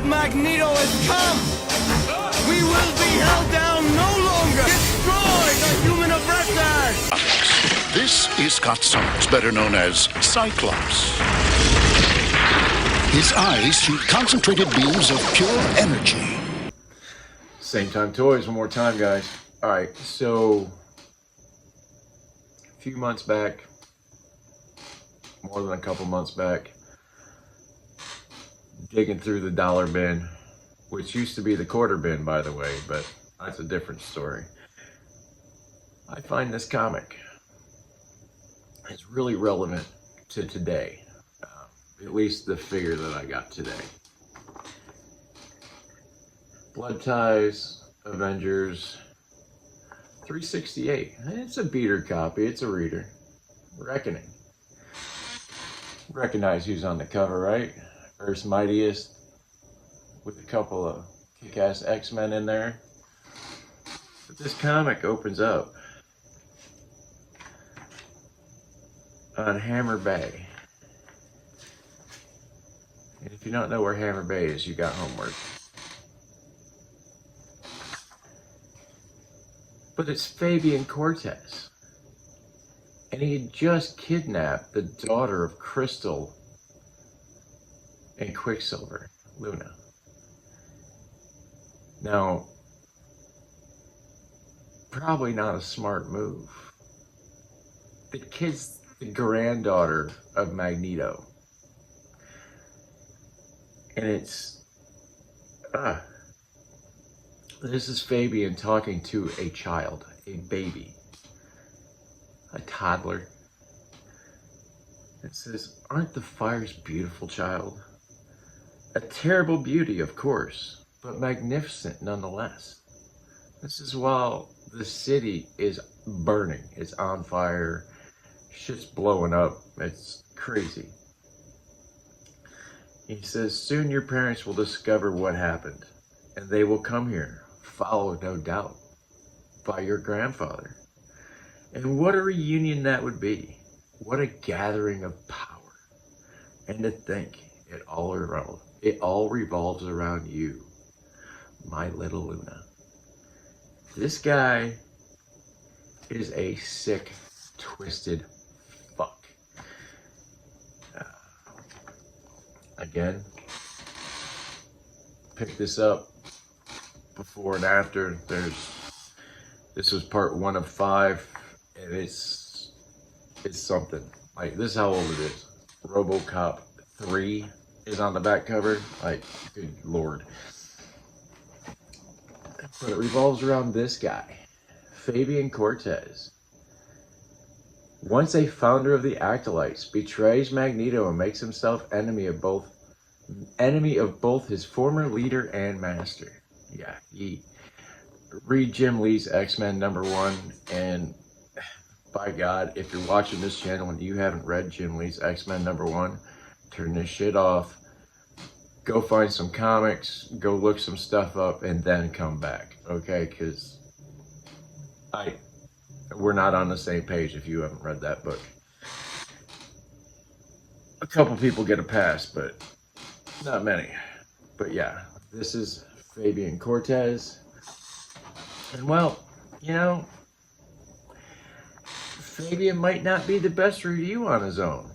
Magneto has come! We will be held down no longer! Destroy the human oppressors! This is Scott Summers, better known as Cyclops. His eyes shoot concentrated beams of pure energy. Same Time Toys, one more time, guys. Alright, so a few months back, more than a couple months back, digging through the dollar bin, which used to be the quarter bin, by the way, but that's a different story. I find this comic is really relevant to today, at least the figure that I got today. Blood Ties, Avengers, 368. It's a beater copy, it's a reader. Reckoning. Recognize who's on the cover, right? Earth's Mightiest, with a couple of kick-ass X-Men in there. But this comic opens up on Hammer Bay. And if you don't know where Hammer Bay is, you got homework. But it's Fabian Cortez. And he had just kidnapped the daughter of Crystal and Quicksilver, Luna. Now, probably not a smart move. The kid's the granddaughter of Magneto. And it's, this is Fabian talking to a child, a baby, a toddler. It says, "Aren't the fires beautiful, child? A terrible beauty, of course, but magnificent nonetheless. This is while the city is burning, it's on fire, shit's blowing up, it's crazy." He says, "Soon your parents will discover what happened, and they will come here, followed no doubt by your grandfather. And what a reunion that would be. What a gathering of power. And to think it all revolves around you, my little Luna." This guy is a sick, twisted fuck. Again, pick this up before and after. This was part 1 of 5, and it's something. Like, this is how old it is. RoboCop 3 is on the back cover. Like, good lord. But it revolves around this guy, Fabian Cortez. Once a founder of the Acolytes, betrays Magneto and makes himself enemy of both his former leader and master. Yeah, read Jim Lee's X-Men #1, and by God, if you're watching this channel and you haven't read Jim Lee's X-Men #1, turn this shit off. Go find some comics, go look some stuff up, and then come back, okay? Because we're not on the same page if you haven't read that book. A couple people get a pass, but not many. But yeah, this is Fabian Cortez. And well, you know, Fabian might not be the best review on his own.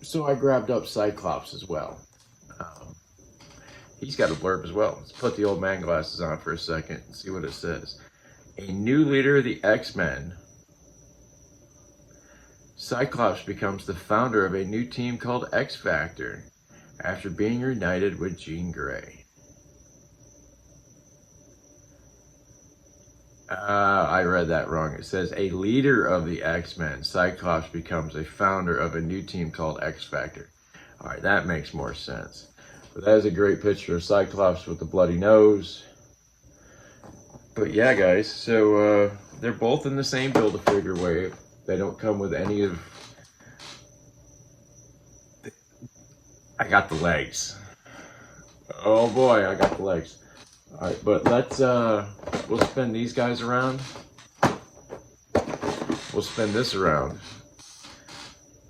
So I grabbed up Cyclops as well. He's got a blurb as well. Let's put the old man glasses on for a second and see what it says. A new leader of the X-Men, Cyclops becomes the founder of a new team called X-Factor after being reunited with Jean Grey. I read that wrong. It says a leader of the X-Men, Cyclops becomes a founder of a new team called X-Factor. Alright, that makes more sense. But that is a great picture of Cyclops with the bloody nose. But yeah, guys, so they're both in the same Build-A-Figure wave. They don't come with any of... I got the legs. Oh boy, I got the legs. Alright, but let's, we'll spin these guys around. We'll spin this around.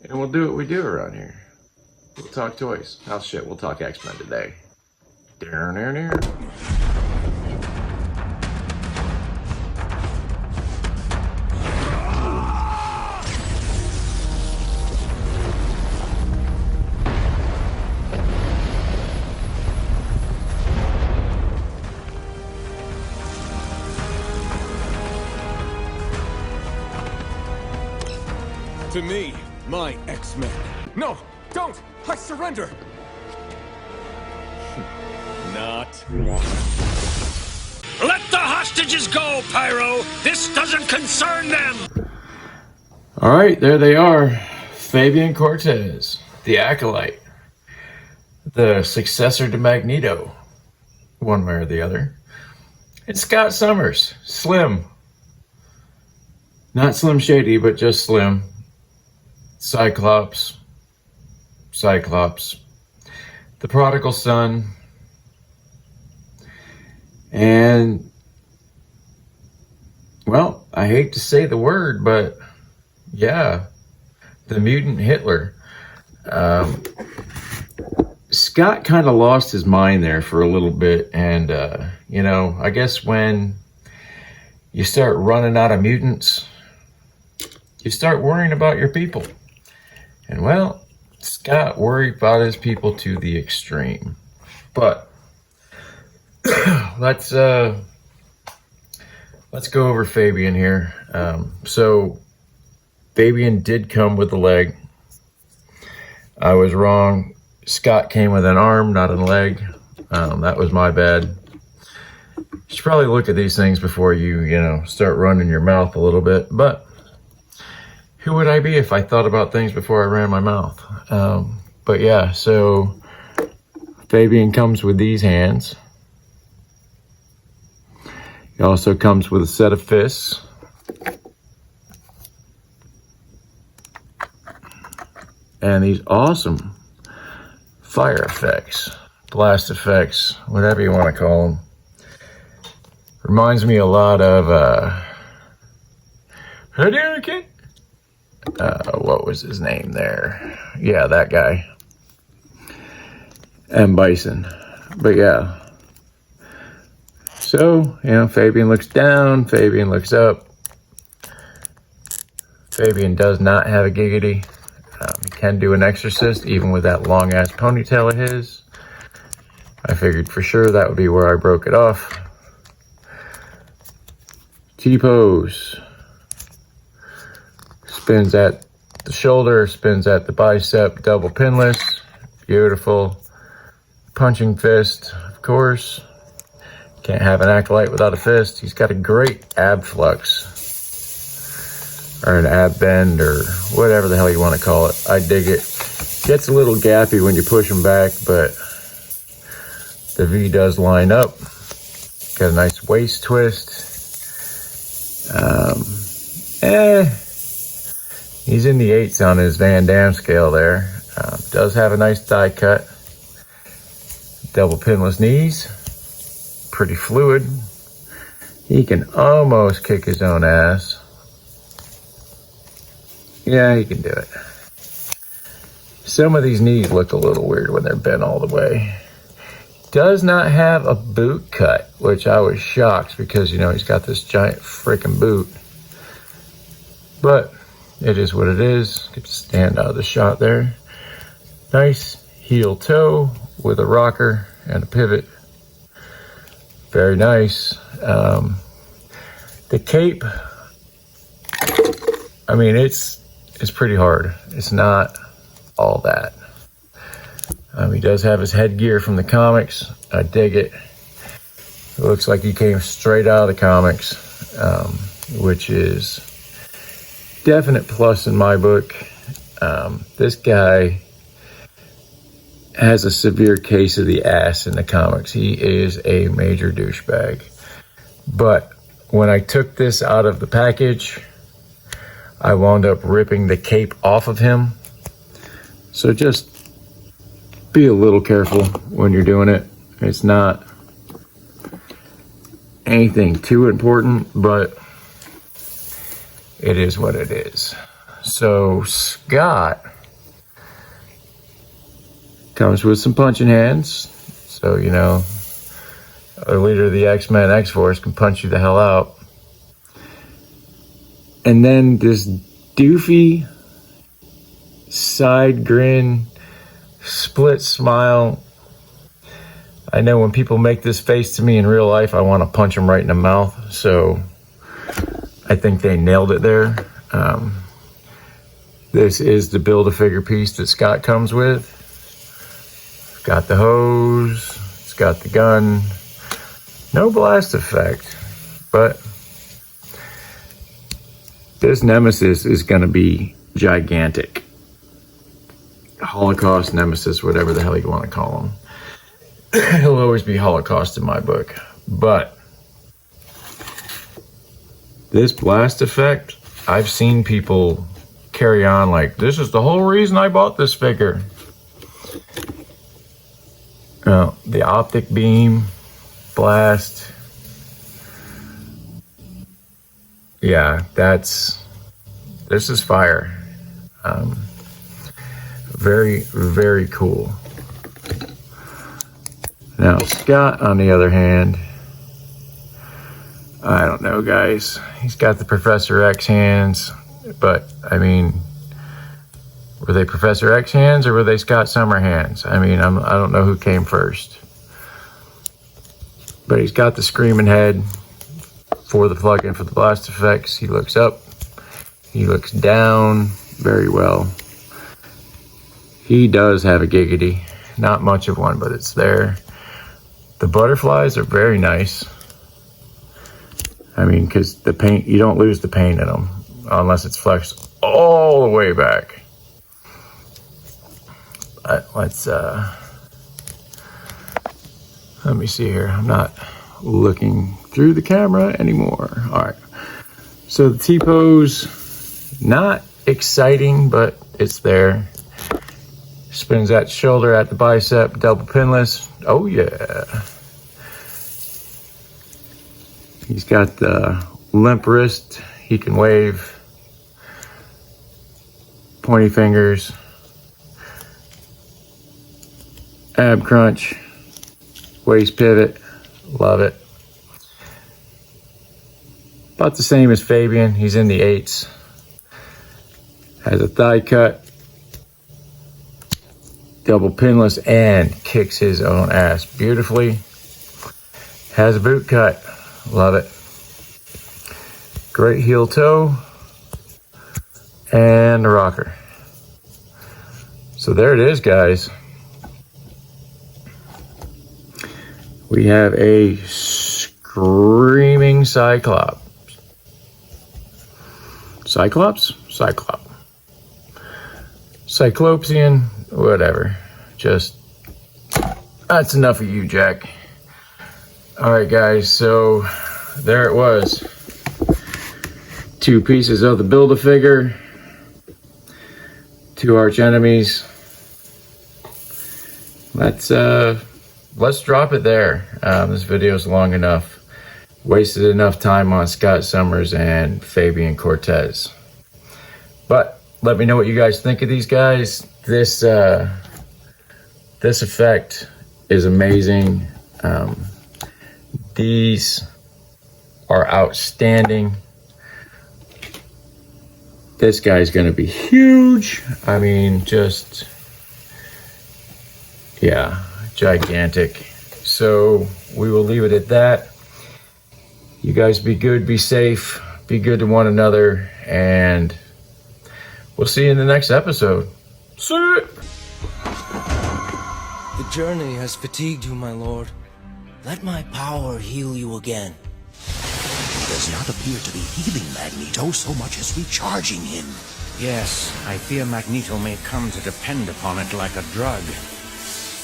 And we'll do what we do around here. We'll talk toys. Oh shit, we'll talk X-Men today. To me, my X-Men. No, don't! I surrender! Not. Let the hostages go, Pyro! This doesn't concern them! Alright, there they are. Fabian Cortez, the Acolyte. The successor to Magneto. One way or the other. And Scott Summers, Slim. Not Slim Shady, but just Slim. Cyclops. The prodigal son. And, well, I hate to say the word, but yeah, the mutant Hitler. Scott kind of lost his mind there for a little bit. And, you know, I guess when you start running out of mutants, you start worrying about your people. And, well, Scott worried about his people to the extreme. But let's go over Fabian here. So Fabian did come with a leg. I was wrong. Scott came with an arm, not a leg. That was my bad. You should probably look at these things before you start running your mouth a little bit. But who would I be if I thought about things before I ran my mouth? But yeah, so Fabian comes with these hands. He also comes with a set of fists. And these awesome fire effects, blast effects, whatever you want to call them. Reminds me a lot of Hadouken. What was his name there? Yeah, that guy. And Bison. But yeah. So, Fabian looks down, Fabian looks up. Fabian does not have a giggity. He can do an exorcist, even with that long-ass ponytail of his. I figured for sure that would be where I broke it off. T-pose. Spins at the shoulder, spins at the bicep, double pinless. Beautiful. Punching fist, of course. Can't have an acolyte without a fist. He's got a great ab flux. Or an ab bend, or whatever the hell you want to call it. I dig it. Gets a little gappy when you push him back, but the V does line up. Got a nice waist twist. He's in the 8s on his Van Damme scale there. Does have a nice thigh cut. Double pinless knees. Pretty fluid. He can almost kick his own ass. Yeah, he can do it. Some of these knees look a little weird when they're bent all the way. Does not have a boot cut, which I was shocked because, he's got this giant freaking boot. But it is what it is. Get to stand out of the shot there. Nice heel toe with a rocker and a pivot. Very nice. The cape, I mean, it's pretty hard. It's not all that. He does have his headgear from the comics. I dig it. It looks like he came straight out of the comics, which is definite plus in my book. This guy has a severe case of the ass in the comics. He is a major douchebag. But when I took this out of the package, I wound up ripping the cape off of him. So just be a little careful when you're doing it. It's not anything too important, but it is what it is. So Scott Comes with some punching hands. So, you know, a leader of the X-Men X-Force can punch you the hell out. And then this doofy side grin, split smile. I know when people make this face to me in real life, I want to punch them right in the mouth. So I think they nailed it there. This is the Build-A-Figure piece that Scott comes with. It's got the hose, it's got the gun. No blast effect, but this Nemesis is going to be gigantic. Holocaust Nemesis, whatever the hell you want to call him. He'll always be Holocaust in my book. But this blast effect, I've seen people carry on like, this is the whole reason I bought this figure. The optic beam, blast. Yeah, this is fire. Very, very cool. Now, Scott, on the other hand, I don't know, guys. He's got the Professor X hands, but, I mean, were they Professor X hands or were they Scott Summer hands? I mean, I don't know who came first. But he's got the screaming head for the plug-in for the blast effects. He looks up. He looks down very well. He does have a giggity. Not much of one, but it's there. The butterflies are very nice. I mean, because the paint, you don't lose the paint in them unless it's flexed all the way back. Let's, let me see here. I'm not looking through the camera anymore. All right. So the T-pose, not exciting, but it's there. Spins that shoulder at the bicep, double pinless. Oh yeah. He's got the limp wrist. He can wave. Pointy fingers. Ab crunch. Waist pivot. Love it. About the same as Fabian. He's in the 8s. Has a thigh cut. Double pinless and kicks his own ass beautifully. Has a boot cut. Love it. Great heel toe. And a rocker. So there it is, guys. We have a screaming Cyclops. Cyclops? Cyclops. Cyclopsian, whatever. Just, that's enough of you, Jack. Alright, guys, so there it was. 2 pieces of the Build-A-Figure. 2 arch enemies. Let's drop it there. This video is long enough. Wasted enough time on Scott Summers and Fabian Cortez. But let me know what you guys think of these guys. This effect is amazing. These are outstanding. This guy's gonna be huge. I mean, just, yeah, gigantic. So we will leave it at that. You guys be good, be safe, be good to one another, and we'll see you in the next episode. See ya! The journey has fatigued you, my lord. Let my power heal you again. Does not appear to be healing Magneto so much as recharging him. Yes, I fear Magneto may come to depend upon it like a drug.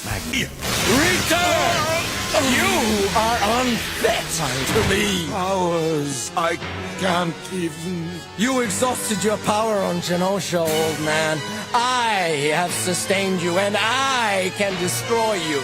Magneto. Return! You are unfit to lead. Powers, I can't even... You exhausted your power on Genosha, old man. I have sustained you, and I can destroy you.